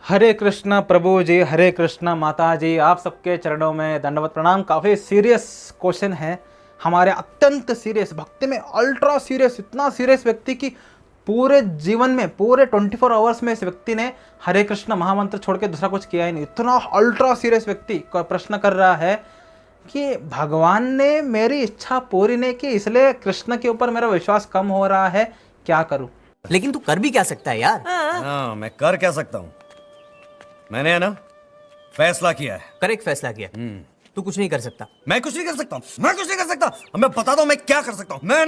हरे कृष्णा प्रभु जी, हरे कृष्णा माता जी, आप सबके चरणों में दंडवत प्रणाम। काफ़ी सीरियस क्वेश्चन है हमारे, अत्यंत सीरियस, भक्ति में अल्ट्रा सीरियस, इतना सीरियस व्यक्ति की पूरे जीवन में, पूरे 24 आवर्स में इस व्यक्ति ने हरे कृष्ण महामंत्र छोड़ के दूसरा कुछ किया ही नहीं। इतना अल्ट्रा सीरियस व्यक्ति का प्रश्न कर रहा है कि भगवान ने मेरी इच्छा पूरी नहीं की, इसलिए कृष्ण के ऊपर मेरा विश्वास कम हो रहा है, क्या करूं? लेकिन तू कर भी क्या सकता है यार? हाँ, मैं कर क्या सकता हूँ? मैंने है ना फैसला किया है। करेक्ट फैसला किया। तू कुछ नहीं कर सकता। मैं कुछ नहीं कर सकता, मैं कुछ नहीं कर सकता। अब मैं बताता हूँ मैं क्या कर सकता हूँ। मैं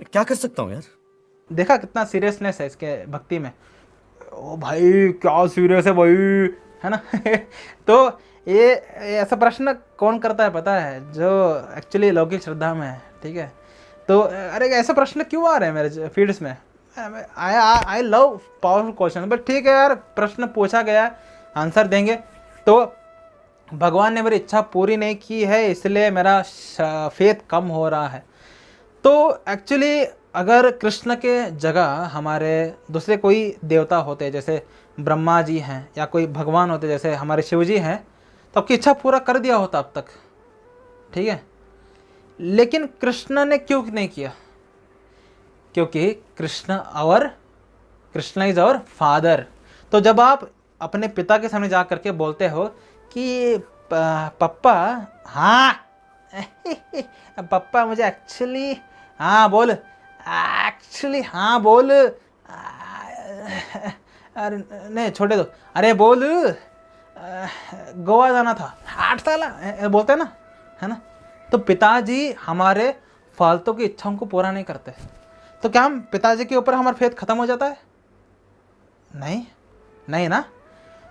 क्या कर सकता हूँ यार? देखा कितना सीरियसनेस है इसके भक्ति में। ओ भाई क्या सीरियस है भाई, है ना? तो ये ऐसा प्रश्न कौन करता है पता है? जो एक्चुअली लौकिक श्रद्धा में है, ठीक है? तो अरे ऐसा प्रश्न क्यों आ रहे हैं मेरे फीड्स में? I love powerful question, but ठीक है यार, प्रश्न पूछा गया है, आंसर देंगे। तो भगवान ने मेरी इच्छा पूरी नहीं की है, इसलिए मेरा फेथ कम हो रहा है। तो एक्चुअली अगर कृष्ण के जगह हमारे दूसरे कोई देवता होते, जैसे ब्रह्मा जी हैं, या कोई भगवान होते जैसे हमारे शिव जी हैं, तो आपकी इच्छा पूरा कर दिया होता अब तक, ठीक है? लेकिन कृष्ण ने क्यों नहीं किया? क्योंकि कृष्ण इज आवर फादर। तो जब आप अपने पिता के सामने जा करके बोलते हो कि पप्पा, हाँ पप्पा मुझे एक्चुअली, हाँ बोल, एक्चुअली हाँ बोल, अरे नहीं छोड़े दो, अरे बोल, गोवा जाना था 8 साल, बोलते हैं ना, है ना? तो पिताजी हमारे फालतू की इच्छाओं को पूरा नहीं करते, तो क्या हम पिताजी के ऊपर हमारा फेथ खत्म हो जाता है? नहीं, नहीं ना।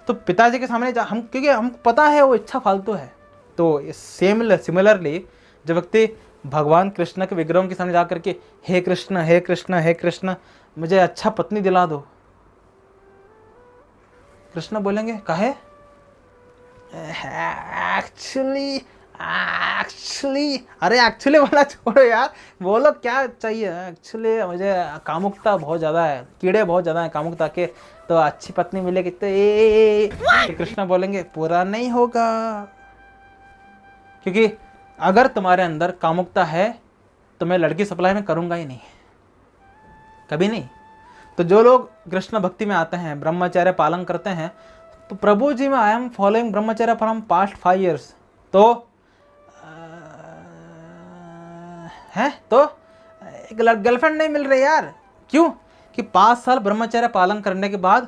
तो पिताजी के सामने हम, क्योंकि हमको पता है वो इच्छा फालतू है, तो सिमिलरली जब व्यक्ति भगवान कृष्ण के विग्रहों के सामने जा करके हे कृष्ण हे कृष्ण हे कृष्ण मुझे अच्छा पत्नी दिला दो, कृष्ण बोलेंगे काहे? एक्चुअली अरे एक्चुअली बोला छोड़ो यार, बोलो क्या चाहिए? एक्चुअली मुझे कामुकता बहुत ज़्यादा है, कीड़े बहुत ज़्यादा हैं कामुकता के, तो अच्छी पत्नी मिलेगी तो कृष्ण बोलेंगे पूरा नहीं होगा, क्योंकि अगर तुम्हारे अंदर कामुकता है तो मैं लड़की सप्लाई में करूँगा ही नहीं, कभी नहीं। तो जो लोग कृष्ण भक्ति में आते हैं, ब्रह्मचर्य पालन करते हैं, तो प्रभु जी में आई एम फॉलोइंग ब्रह्मचर्य फ्रॉम पास्ट 5 years, तो है तो एक गर्लफ्रेंड नहीं मिल रही यार। क्यों? कि 5 साल ब्रह्मचर्य पालन करने के बाद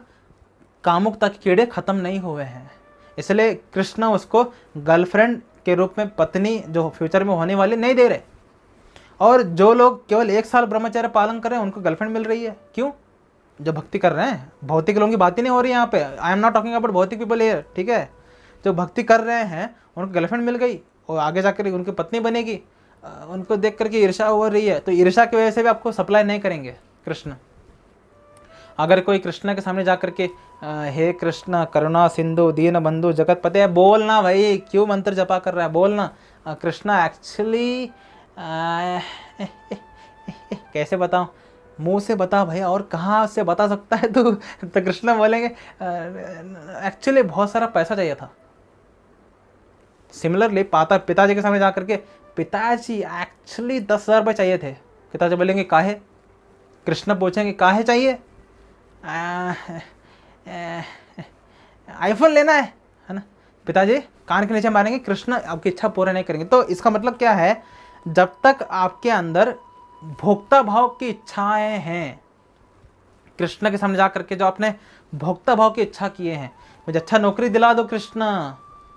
कामुकता के कीड़े खत्म नहीं हुए हैं, इसलिए कृष्ण उसको गर्लफ्रेंड के रूप में, पत्नी जो फ्यूचर में होने वाली, नहीं दे रहे। और जो लोग केवल 1 साल ब्रह्मचर्य पालन कर रहे हैं उनको गर्लफ्रेंड मिल रही है। क्यों? जो भक्ति कर रहे हैं, भौतिक लोगों की बात ही नहीं हो रही यहाँ पे, I am not talking about भौतिक पीपल हियर, ठीक है? जो भक्ति कर रहे हैं उनको गर्लफ्रेंड मिल गई और आगे जाकर उनकी पत्नी बनेगी, उनको देख करके ईर्ष्या हो रही है, तो ईर्ष्या की वजह से भी आपको सप्लाई नहीं करेंगे कृष्ण। अगर कोई कृष्ण के सामने जा करके हे कृष्ण करुणा सिंधु दीन बंधु जगत पते, बोलना भाई, क्यों मंत्र जपा कर रहा है, बोलना कृष्ण एक्चुअली कैसे बताऊं, मुंह से बता भाई, और कहाँ से बता सकता है तू? तो कृष्ण बोलेंगे एक्चुअली बहुत सारा पैसा चाहिए था। सिमिलरली पिताजी के सामने जा करके पिताजी एक्चुअली 10,000 रुपये चाहिए थे, पिताजी बोलेंगे काहे? कृष्ण पूछेंगे काहे चाहिए? आईफोन लेना है ना? पिताजी कान के नीचे मारेंगे, कृष्ण आपकी इच्छा पूरा नहीं करेंगे। तो इसका मतलब क्या है? जब तक आपके अंदर भोक्ता भाव की इच्छाएं हैं, कृष्ण के सामने जा करके जो आपने भोक्ता भाव की इच्छा किए हैं, मुझे अच्छा नौकरी दिला दो कृष्ण,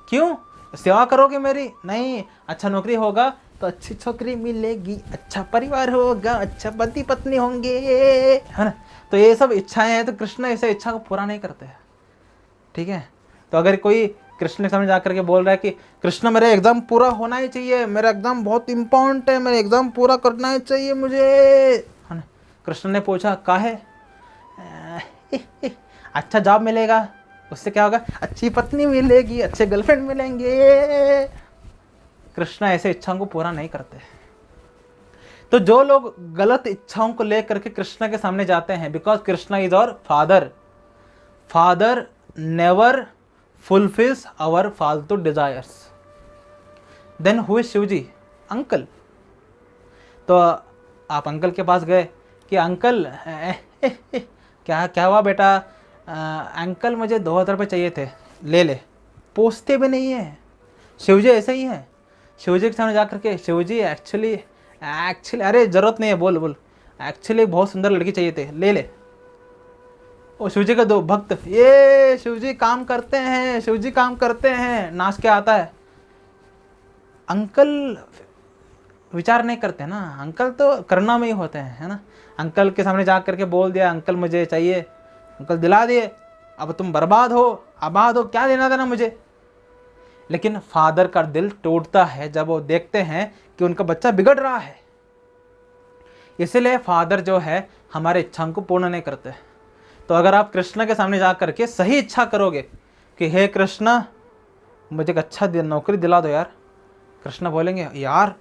क्यों? सेवा करोगे मेरी? नहीं, अच्छा नौकरी होगा तो अच्छी छोकरी मिलेगी, अच्छा परिवार होगा, अच्छा पति पत्नी होंगे, है ना? तो ये सब इच्छाएं हैं, तो कृष्ण ऐसे इच्छा को पूरा नहीं करते हैं, ठीक है? तो अगर कोई कृष्ण के सामने जा करके बोल रहा है कि कृष्ण मेरा एग्जाम पूरा होना ही चाहिए, मेरा एग्जाम बहुत इंपॉर्टेंट है, मेरा एग्जाम पूरा करना ही चाहिए मुझे, है ना? कृष्ण ने पूछा काहे? अच्छा जॉब मिलेगा, उससे क्या होगा? अच्छी पत्नी मिलेगी, अच्छे गर्लफ्रेंड मिलेंगे। कृष्ण ऐसे इच्छाओं को पूरा नहीं करते। तो जो लोग गलत इच्छाओं को लेकर के कृष्ण के सामने जाते हैं, because Krishna is our father, father never fulfils our फालतू desires, then who is Shiv ji? Uncle. तो आप अंकल के पास गए कि अंकल क्या क्या हुआ बेटा? अंकल मुझे 2000 रुपये चाहिए थे, ले ले। पूछते भी नहीं है। शिव जी ऐसे ही हैं। शिव जी के सामने जा करके, शिव जी एक्चुअली अरे ज़रूरत नहीं है, बोल बोल, एक्चुअली बहुत सुंदर लड़की चाहिए थे, ले ले। और शिव जी का दो भक्त, ये शिव जी काम करते हैं, शिव जी काम करते हैं, नाच के आता है। अंकल विचार नहीं करते ना, अंकल तो करना में ही होते हैं, है ना। अंकल के सामने जा करके बोल दिया अंकल मुझे चाहिए, अंकल दिला दिए, अब तुम बर्बाद हो, आबाद हो, क्या देना देना मुझे। लेकिन फादर का दिल टूटता है जब वो देखते हैं कि उनका बच्चा बिगड़ रहा है। इसलिए फादर जो है हमारे इच्छाओं को पूर्ण नहीं करते। तो अगर आप कृष्ण के सामने जा करके सही इच्छा करोगे कि हे कृष्ण मुझे एक अच्छा नौकरी दिला दो यार, कृष्ण बोलेंगे यार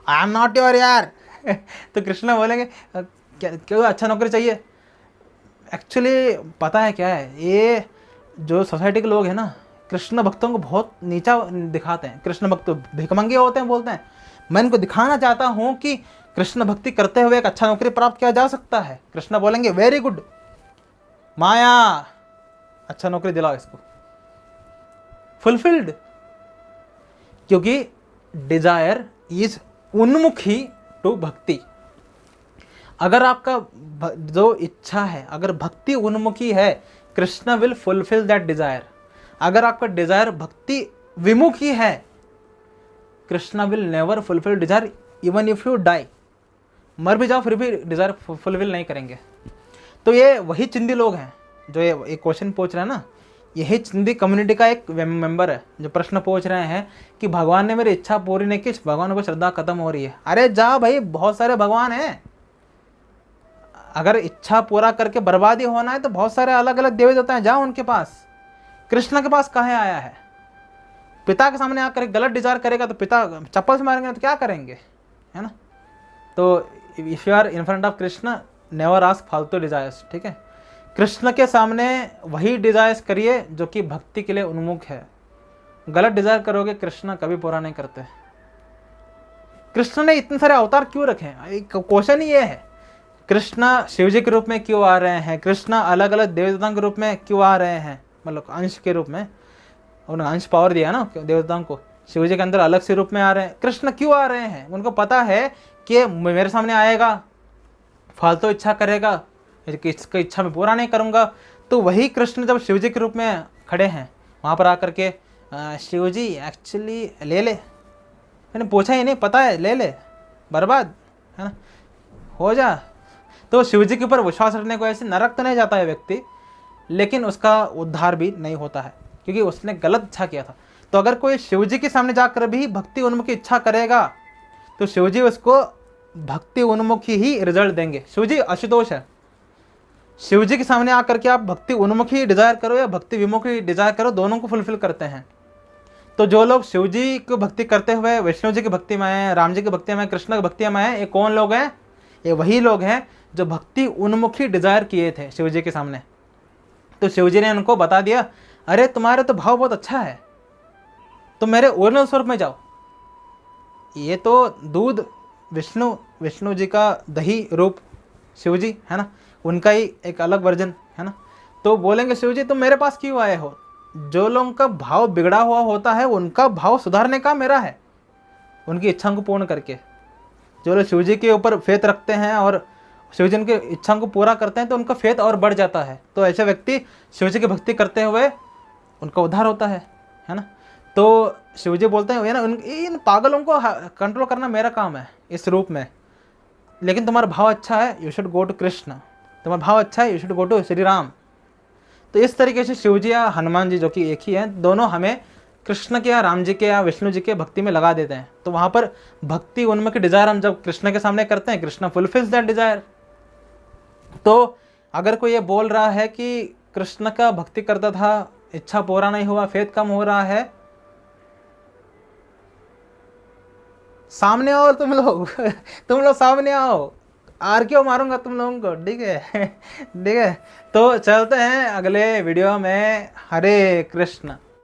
आई एम नॉट योर यार तो कृष्ण बोलेंगे क्या क्यों अच्छा नौकरी चाहिए? एक्चुअली पता है क्या है, ये जो सोसाइटी के लोग हैं ना, कृष्ण भक्तों को बहुत नीचा दिखाते हैं। कृष्ण भक्त भिखमंगे होते हैं, बोलते हैं। मैं इनको दिखाना चाहता हूँ कि कृष्ण भक्ति करते हुए एक अच्छा नौकरी प्राप्त किया जा सकता है। कृष्ण बोलेंगे वेरी गुड माया, अच्छा नौकरी दिलाओ इसको, फुलफिल्ड। क्योंकि डिजायर इज उन्मुखी टू भक्ति। अगर आपका जो इच्छा है अगर भक्ति उन्मुखी है, Krishna will fulfil that desire. अगर आपका डिजायर भक्ति विमुखी है, Krishna will never fulfil desire even if you die. मर भी जाओ फिर भी डिजायर फुलफिल नहीं करेंगे। तो ये वही चिंदी लोग हैं जो ये क्वेश्चन पूछ रहे हैं ना, यही चिंदी कम्युनिटी का एक मेंबर है जो प्रश्न पूछ रहे हैं कि भगवान ने मेरी इच्छा पूरी नहीं की, भगवान को श्रद्धा खत्म हो रही है। अरे जा भाई, बहुत सारे भगवान हैं। अगर इच्छा पूरा करके बर्बादी होना है तो बहुत सारे अलग अलग देवी देवता हैं, जाओ उनके पास। कृष्ण के पास काहे आया है? पिता के सामने आकर गलत डिजायर करेगा तो पिता चप्पल से मारेंगे तो क्या करेंगे, है ना। तो if you are in front of Krishna never ask फालतू डिजायर्स, ठीक है। कृष्ण के सामने वही डिजायर्स करिए जो कि भक्ति के लिए उन्मुख है। गलत डिजायर करोगे कृष्ण कभी पूरा नहीं करते। कृष्ण ने इतने सारे अवतार क्यों रखे? क्वेश्चन ही ये है, कृष्ण शिव जी के रूप में क्यों आ रहे हैं? कृष्ण अलग अलग देवताओं के रूप में क्यों आ रहे हैं? मतलब अंश के रूप में, उन्होंने अंश पावर दिया ना देवताओं को। शिव जी के अंदर अलग से रूप में आ रहे हैं। कृष्ण क्यों आ रहे हैं? उनको पता है कि मेरे सामने आएगा, फालतू इच्छा करेगा, इसका इच्छा मैं पूरा नहीं करूँगा। तो वही कृष्ण जब शिव जी के रूप में खड़े हैं, वहाँ पर आकर के शिव जी एक्चुअली ले ले, मैंने पूछा ही नहीं, पता है, ले ले, बर्बाद, है ना, हो जा। तो शिव जी के ऊपर विश्वास रखने को ऐसे नरक तो नहीं जाता है व्यक्ति, लेकिन उसका उद्धार भी नहीं होता है क्योंकि उसने गलत इच्छा किया था। तो अगर कोई शिव जी के सामने जाकर भी भक्ति उन्मुखी इच्छा करेगा तो शिव जी उसको भक्ति उन्मुखी ही रिजल्ट देंगे। शिव जी आशुतोष है। शिव जी के सामने आकर के आप भक्ति उन्मुखी डिजायर करो या भक्ति विमुखी डिजायर करो, दोनों को फुलफिल करते हैं। तो जो लोग शिव जी को भक्ति करते हुए विष्णु जी की भक्ति में हैं, राम जी की भक्ति में, कृष्ण की भक्ति में हैं, ये कौन लोग हैं? ये वही लोग हैं जो भक्ति उन्मुखी डिजायर किए थे शिव जी के सामने। तो शिव जी ने उनको बता दिया, अरे तुम्हारे तो भाव बहुत अच्छा है, तुम मेरे ओरिजिनल स्वरूप में जाओ। ये तो दूध विष्णु जी का दही रूप शिव जी, है ना, उनका ही एक अलग वर्जन, है ना। तो बोलेंगे शिव जी तुम मेरे पास क्यों आए हो? जो लोगों का भाव बिगड़ा हुआ होता है उनका भाव सुधारने का मेरा है, उनकी इच्छाओं को पूर्ण करके। जो लोग शिव जी के ऊपर फेथ रखते हैं और शिव जी उनकी इच्छाओं को पूरा करते हैं तो उनका फेथ और बढ़ जाता है। तो ऐसे व्यक्ति शिव जी की भक्ति करते हुए उनका उद्धार होता है ना। तो शिव जी बोलते हैं ना, इन पागलों को कंट्रोल करना मेरा काम है इस रूप में, लेकिन तुम्हारा भाव अच्छा है, you should go to Krishna. तुम्हारा भाव अच्छा है, you should go to Shri Ram. तो इस तरीके से शिव जी या हनुमान जी, जो कि एक ही हैं, दोनों हमें कृष्ण के या राम जी के या विष्णु जी के भक्ति में लगा देते हैं। तो वहाँ पर भक्ति उनमें की डिजायर हम जब कृष्ण के सामने करते हैं, कृष्ण फुलफिल्स दैट डिजायर। तो अगर कोई ये बोल रहा है कि कृष्ण का भक्ति करता था, इच्छा पूरा नहीं हुआ, फेथ कम हो रहा है, सामने आओ तुम लोग तुम लोग सामने आओ, आर क्यों मारूंगा तुम लोगों को, ठीक है ठीक है। तो चलते हैं अगले वीडियो में। हरे कृष्ण।